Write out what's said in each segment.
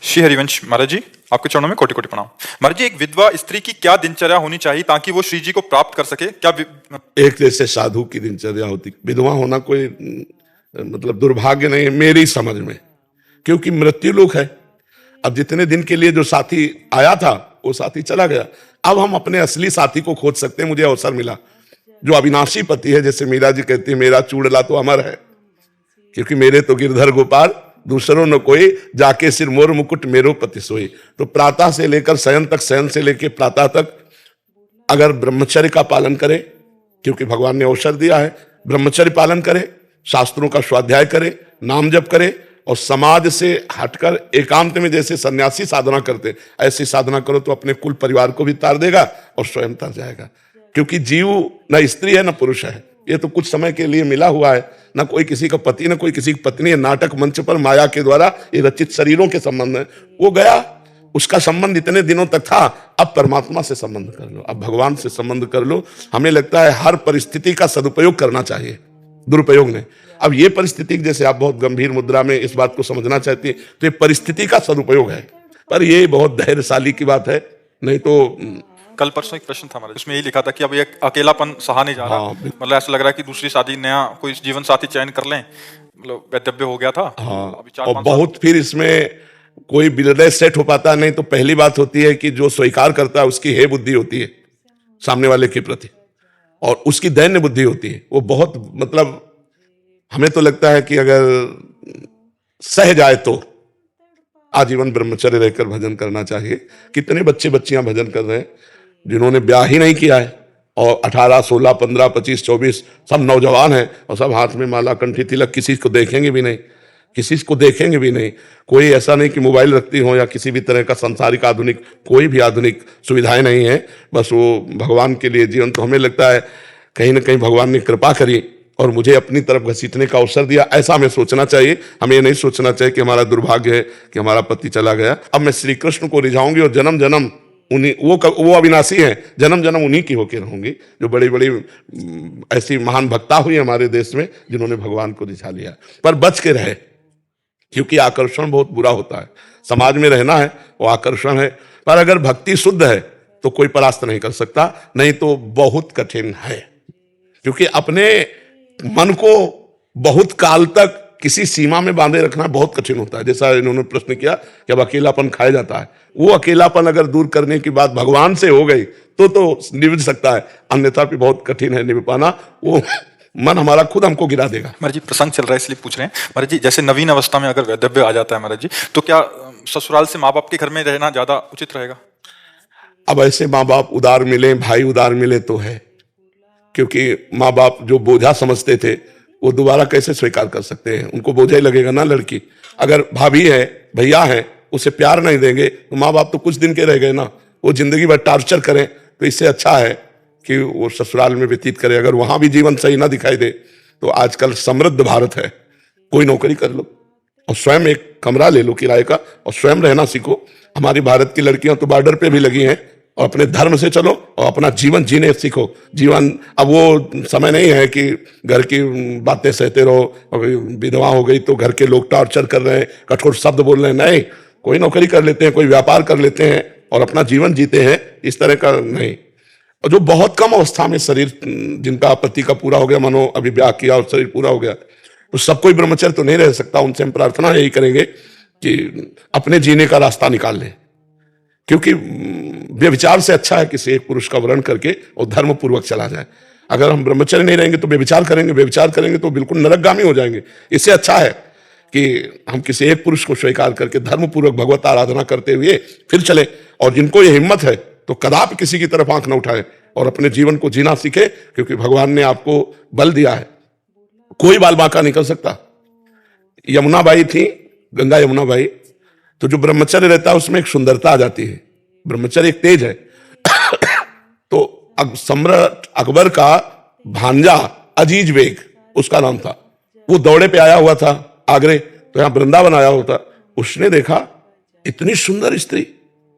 श्री हरिवंश महाराज जी, आपके चरणों में कोटि कोटि प्रणाम। महाराज जी, एक विधवा स्त्री की क्या दिनचर्या होनी चाहिए ताकि वो श्री जी को प्राप्त कर सके? एक जैसे साधु की दिनचर्या होती, विधवा होना कोई मतलब दुर्भाग्य नहीं है मेरी समझ में, क्योंकि मृत्यु लोक है। अब जितने दिन के लिए जो साथी आया था वो साथी चला गया, अब हम अपने असली साथी को खोज सकते हैं। मुझे अवसर मिला, जो अविनाशी पति है, जैसे मीरा जी कहती है मेरा चूड़ला तो अमर है, क्योंकि मेरे तो गिरधर गोपाल दूसरों न कोई, जाके सिर मोर मुकुट मेरो पति सोई। तो प्रातः से लेकर शयन तक, शयन से लेकर प्रातः तक अगर ब्रह्मचर्य का पालन करे, क्योंकि भगवान ने अवसर दिया है, ब्रह्मचर्य पालन करे, शास्त्रों का स्वाध्याय करे, नाम जप करे, और समाज से हटकर एकांत में जैसे सन्यासी साधना करते ऐसी साधना करो तो अपने कुल परिवार को भी तार देगा और स्वयं तर जाएगा। क्योंकि जीव न स्त्री है न पुरुष है, ये तो कुछ समय के लिए मिला हुआ है, न कोई किसी का पति न कोई किसी की पत्नी है। नाटक मंच पर माया के द्वारा ये रचित शरीरों के संबंध है, वो गया, उसका संबंध इतने दिनों तक था, अब परमात्मा से संबंध कर लो, अब भगवान से संबंध कर लो। हमें लगता है हर परिस्थिति का सदुपयोग करना चाहिए, दुरुपयोग नहीं। अब ये परिस्थिति, जैसे आप बहुत गंभीर मुद्रा में इस बात को समझना चाहती हैं, तो ये परिस्थिति का सदुपयोग है, पर ये बहुत धैर्यशाली की बात है। नहीं तो कल परसों एक प्रश्न था हमारे, उसमें यही लिखा था कि अब ये अकेलापन सहा नहीं जा रहा, मतलब ऐसा लग रहा है कि दूसरी शादी, नया कोई जीवन साथी चयन कर लें, मतलब वैधव्य हो गया था। अभी 4-5 और बहुत फिर इसमें कोई विलय सेट हो पाता नहीं। तो पहली बात होती है कि जो स्वीकार करता है उसकी हे बुद्धि होती है सामने वाले के प्रति, और उसकी दैन्य बुद्धि होती है। वो बहुत मतलब हमें तो लगता है कि अगर सह जाए तो आजीवन ब्रह्मचर्य रहकर भजन करना चाहिए। कितने बच्चे बच्चियां भजन कर रहे हैं जिन्होंने ब्याह ही नहीं किया है, और 18, 16, 15, 25, 24 सब नौजवान हैं, और सब हाथ में माला, कंठी तिलक, किसी को देखेंगे भी नहीं, किसी को देखेंगे भी नहीं। कोई ऐसा नहीं कि मोबाइल रखती हो या किसी भी तरह का संसारिक आधुनिक कोई भी आधुनिक सुविधाएं नहीं है, बस वो भगवान के लिए जीवन। तो हमें लगता है कहीं ना कहीं भगवान ने कृपा करी और मुझे अपनी तरफ घसीटने का अवसर दिया, ऐसा हमें सोचना चाहिए। हमें ये नहीं सोचना चाहिए कि हमारा दुर्भाग्य है कि हमारा पति चला गया, अब मैं श्री कृष्ण को रिझाऊंगी और जन्म जन्म उन्हीं, वो अविनाशी हैं, जन्म जन्म उन्हीं की होकर रहूंगी। जो बड़ी बड़ी ऐसी महान भक्ता हुई हमारे देश में जिन्होंने भगवान को रिझा लिया, पर बच के रहे, क्योंकि आकर्षण बहुत बुरा होता है। समाज में रहना है, वो आकर्षण है, पर अगर भक्ति शुद्ध है तो कोई परास्त नहीं कर सकता, नहीं तो बहुत कठिन है। क्योंकि अपने मन को बहुत काल तक किसी सीमा में बांधे रखना बहुत कठिन होता है। जैसा इन्होंने प्रश्न किया कि अब अकेलापन खाया जाता है, वो अकेलापन अगर दूर करने की बात भगवान से हो गई तो निभ सकता है, अन्यथा भी बहुत कठिन है निभ पाना। वो मन हमारा खुद हमको गिरा देगा। महाराज जी, प्रसंग चल रहा है इसलिए पूछ रहे हैं। महाराज जी, जैसे नवीन अवस्था में अगर वैधव्य आ जाता है महाराज जी, तो क्या ससुराल से माँ बाप के घर में रहना ज्यादा उचित रहेगा? अब ऐसे माँ बाप उदार मिले, भाई उदार मिले तो है, क्योंकि माँ बाप जो बोझा समझते थे वो दोबारा कैसे स्वीकार कर सकते हैं? उनको बोझा ही लगेगा ना। लड़की अगर भाभी है, भैया है, उसे प्यार नहीं देंगे तो माँ बाप तो कुछ दिन के रह गए ना, वो जिंदगी भर टार्चर करें। तो इससे अच्छा है कि वो ससुराल में व्यतीत करे। अगर वहां भी जीवन सही ना दिखाई दे तो आजकल समृद्ध भारत है, कोई नौकरी कर लो और स्वयं एक कमरा ले लो किराए का और स्वयं रहना सीखो। हमारी भारत की लड़कियां तो बॉर्डर पे भी लगी हैं, और अपने धर्म से चलो और अपना जीवन जीने सीखो। जीवन अब वो समय नहीं है कि घर की बातें सहते रहो, और विधवा हो गई तो घर के लोग टॉर्चर कर रहे हैं, कठोर शब्द बोल रहे हैं। नहीं, कोई नौकरी कर लेते हैं, कोई व्यापार कर लेते हैं और अपना जीवन जीते हैं, इस तरह का नहीं। और जो बहुत कम अवस्था में शरीर जिनका पति का पूरा हो गया, मानो अभी ब्याह किया और शरीर पूरा हो गया, तो सब कोई ब्रह्मचर्य तो नहीं रह सकता। उनसे हम प्रार्थना यही करेंगे कि अपने जीने का रास्ता निकाल लें, क्योंकि व्यभिचार से अच्छा है किसी एक पुरुष का वर्ण करके और धर्म पूर्वक चला जाए। अगर हम ब्रह्मचर्य नहीं रहेंगे तो व्यभिचार करेंगे, व्यभिचार करेंगे तो बिल्कुल नरकगामी हो जाएंगे। इससे अच्छा है कि हम किसी एक पुरुष को स्वीकार करके धर्म पूर्वक भगवत आराधना करते हुए फिर चले। और जिनको ये हिम्मत है तो कदापि किसी की तरफ आंख न उठाए और अपने जीवन को जीना सीखे, क्योंकि भगवान ने आपको बल दिया है, कोई बाल बांका नहीं कर सकता। यमुना बाई थी, गंगा यमुना बाई, तो जो ब्रह्मचर्य रहता है उसमें एक सुंदरता आ जाती है, ब्रह्मचर्य एक तेज है। तो सम्राट अकबर का भांजा अजीज बेग उसका नाम था, वो दौड़े पे आया हुआ था आगरे, तो यहां वृंदावन आया हुआ था। उसने देखा इतनी सुंदर स्त्री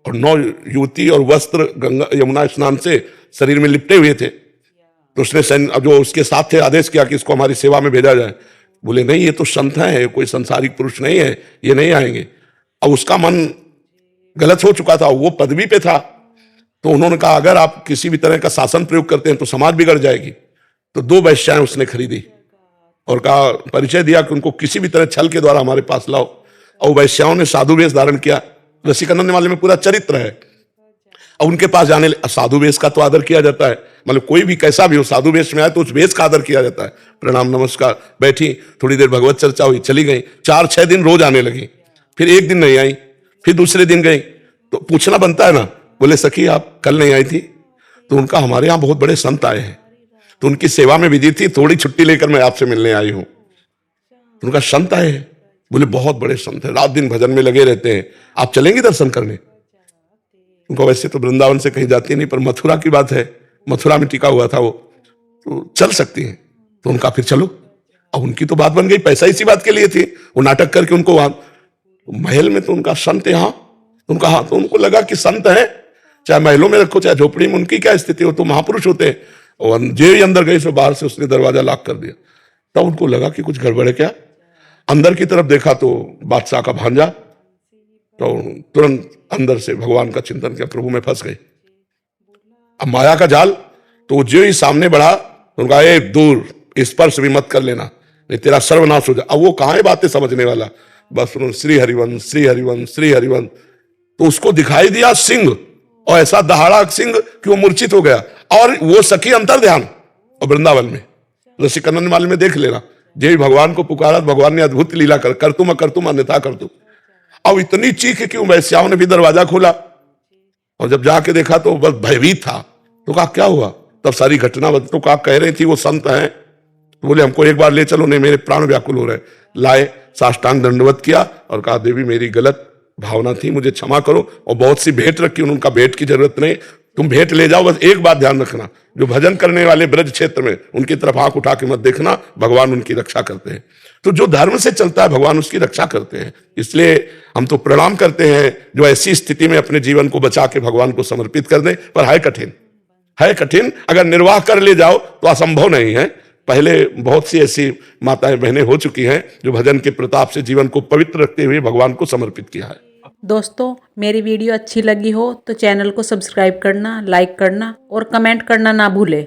और 9 युवती और वस्त्र गंगा यमुना स्नान से शरीर में लिपटे हुए थे, तो उसने जो उसके साथ थे आदेश किया कि इसको हमारी सेवा में भेजा जाए। बोले नहीं, ये तो संत हैं, कोई संसारिक पुरुष नहीं है, ये नहीं आएंगे। अब उसका मन गलत हो चुका था, वो पदवी पे था। तो उन्होंने कहा अगर आप किसी भी तरह का शासन प्रयोग करते हैं तो समाज बिगड़ जाएगी। तो 2 वेश्याएं उसने खरीदी और कहा, परिचय दिया कि उनको किसी भी तरह छल के द्वारा हमारे पास लाओ। और वैश्याओं ने साधु वेश धारण किया। रसिकानंद वाले में पूरा चरित्र है। और उनके पास जाने, साधु वेश का तो आदर किया जाता है, मतलब कोई भी कैसा भी हो साधु वेश में आए तो उस वेश का आदर किया जाता है। प्रणाम नमस्कार, बैठी, थोड़ी देर भगवत चर्चा हुई, चली गई। 4-6 दिन रोज आने लगी। फिर एक दिन नहीं आई, फिर दूसरे दिन गई। तो पूछना बनता है ना, बोले सखी आप कल नहीं आई थी? तो उनका हमारे यहाँ बहुत बड़े संत आए हैं, तो उनकी सेवा में विधि थी, थोड़ी छुट्टी लेकर मैं आपसे मिलने आई हूं। तो उनका संत आए हैं, बोले बहुत बड़े संत है, रात दिन भजन में लगे रहते हैं, आप चलेंगे दर्शन करने? उनको वैसे तो वृंदावन से कहीं जाती नहीं, पर मथुरा की बात है, मथुरा में टिका हुआ था वो, तो चल सकती हैं। तो उनका फिर चलो। अब उनकी तो बात बन गई, पैसा इसी बात के लिए थी, वो नाटक करके उनको वहां महल में, तो उनका संत है। हाँ, तो उनका हाँ, तो उनको लगा कि संत है, चाहे महलों में रखो चाहे झोपड़ी में, उनकी क्या स्थिति हो, तो महापुरुष होते हैं। और जे ही अंदर गए तो बाहर से उसने दरवाजा लॉक कर दिया। तब उनको लगा कि कुछ गड़बड़ है क्या। अंदर की तरफ देखा तो बादशाह का भांजा। तो तुरंत अंदर से भगवान का चिंतन किया, प्रभु में फंस गई। अब माया का जाल, तो जो ही सामने बढ़ा तो उनका एक दूर, स्पर्श भी मत कर लेना, नहीं तेरा सर्वनाश हो जाए। अब वो कहाँ है बातें समझने वाला, बस उन्होंने श्री हरिवंश श्री हरिवंश श्री हरिवंश। तो उसको दिखाई दिया सिंह, और ऐसा दहाड़ा सिंह कि वो मूर्छित हो गया। और वो सखी अंतर ध्यान, और वृंदावन में रसिकानंद माल में देख लेना, जे भगवान को पुकारा, भगवान ने अद्भुत लीला कर तुम अन्यथा कर तुम। अब इतनी चीख कि वैश्याओं ने भी दरवाजा खोला, और जब जाके देखा तो बस भयभीत था। तो कहा क्या हुआ, तब सारी घटना तो कहा, कह रही थी वो संत हैं। तो बोले हमको एक बार ले चलो, नहीं मेरे प्राण व्याकुल हो रहे। लाए, साष्टांग दंडवत किया और कहा देवी मेरी गलत भावना थी, मुझे क्षमा करो। और बहुत सी भेंट रखी, उनका भेंट की जरूरत नहीं, तुम भेंट ले जाओ। बस एक बात ध्यान रखना, जो भजन करने वाले ब्रज क्षेत्र में, उनकी तरफ आंख उठा के मत देखना, भगवान उनकी रक्षा करते हैं। तो जो धर्म से चलता है भगवान उसकी रक्षा करते हैं। इसलिए हम तो प्रणाम करते हैं जो ऐसी स्थिति में अपने जीवन को बचा के भगवान को समर्पित कर दे। पर है कठिन, है कठिन। अगर निर्वाह कर ले जाओ तो असंभव नहीं है। पहले बहुत सी ऐसी माताएं बहनें हो चुकी हैं जो भजन के प्रताप से जीवन को पवित्र रखते हुए भगवान को समर्पित किया है। दोस्तों, मेरी वीडियो अच्छी लगी हो तो चैनल को सब्सक्राइब करना, लाइक करना और कमेंट करना ना भूलें।